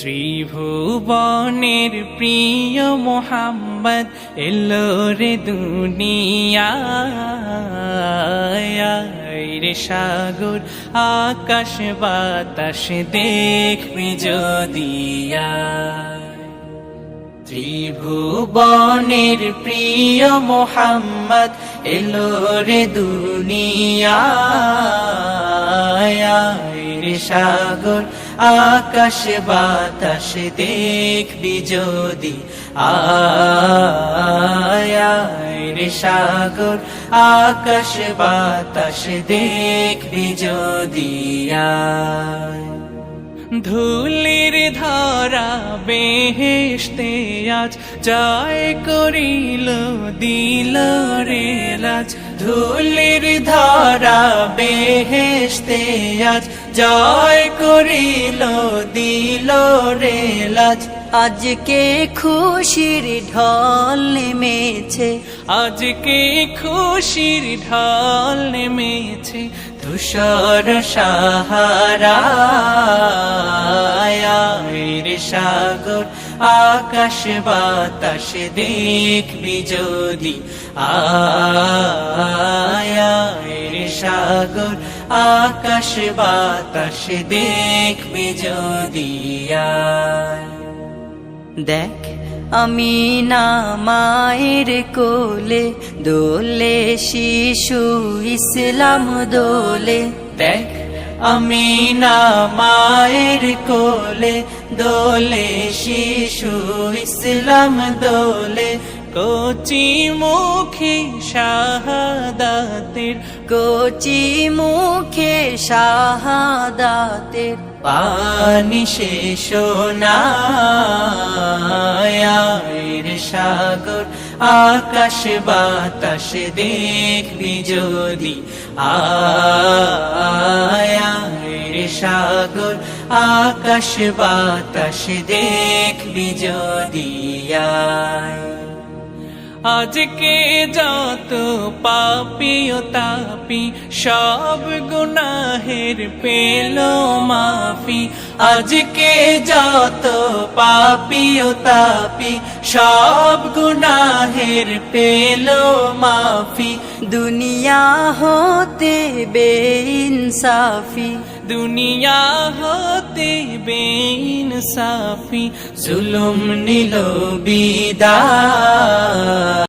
ত্রিভুবনের প্রিয় মোহাম্মদ এলো রে দুনিয়ায় রে সাগর আকাশ বাতাস দেখবি যদি ত্রিভুবনের প্রিয় মোহাম্মদ এলো রে দুনিয়ায় রে সাগর আকাশ বাতাস দেখবি যদি রে সাগর আকাশ বাতাস দেখবি যদি ধুলির ধরা বেহেশতে আজ জয় করিল দিল রে লাজ ধুলির ধরা বেহেশতে আজ জয় করিল দিল রে লাজ আজকে খুশির ঢল নেমেছে আজকে খুশির ঢল নেমেছে ধূসর সাহারা রে সাগর আকাশ বাতাস দেখবি যদি রে সাগর আকাশ বাতাস দেখবি যদি দেখ আমি না মায়ের কোলে দোলে শিশু ইসলাম দোলে দেখ আমি না মায়ের কোলে দোলে শিশু ইসলাম দোলে কচি মুখে শাহাদাতের কচি মুখে শাহাদাতের পানি শেষ না রে সাগর আকাশ বাতাস দেখবি যদি রে সাগর আকাশ বাতাস দেখবি যদি আজকে যত পাপী ও তাপী সব গুনাহের পেল মাফি আজকে যত পাপী ও তাপী সব গুনাহের পেল মাফি দুনিয়া হতে বেইনসাফি দুনিয়া হতে বেইনসাফি জুলুম নিল বিদায়